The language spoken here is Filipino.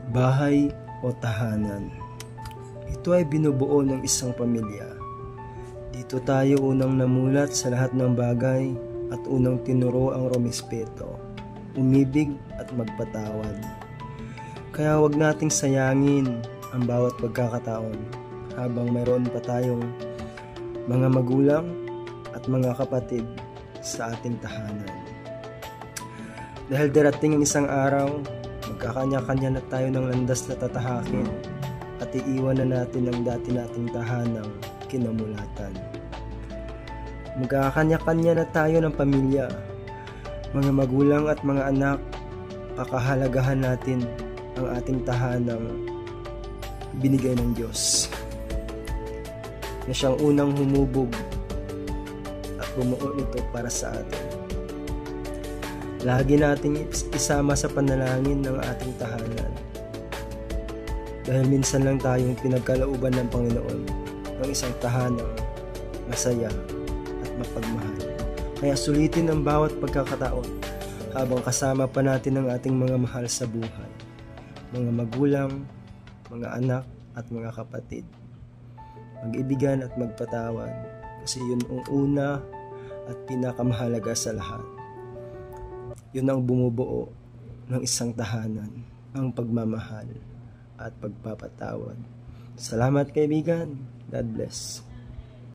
Bahay o tahanan. Ito ay binubuo ng isang pamilya. Dito tayo unang namulat sa lahat ng bagay at unang tinuro ang rumespeto, umibig at magpatawad. Kaya huwag nating sayangin ang bawat pagkakataon habang mayroon pa tayong mga magulang at mga kapatid sa ating tahanan. Dahil darating ang isang araw, magkakanya-kanya na tayo ng landas na tatahakin at iiwan na natin ang dati nating tahanang kinamulatan. Magkakanya-kanya na tayo ng pamilya, mga magulang at mga anak. Pakahalagahan natin ang ating tahanang binigay ng Diyos, na siyang unang humubog at bumuo nito para sa atin. Lagi nating isama sa panalangin ng ating tahanan, dahil minsan lang tayong pinagkalooban ng Panginoon ng isang tahanang masaya at mapagmahal. Kaya sulitin ang bawat pagkakataon habang kasama pa natin ang ating mga mahal sa buhay, mga magulang, mga anak at mga kapatid. Mag-ibigan at magpatawad, kasi yun ang una at pinakamahalaga sa lahat. Yun ang bumubuo ng isang tahanan, ang pagmamahal at pagpapatawad. Salamat kaibigan. God bless.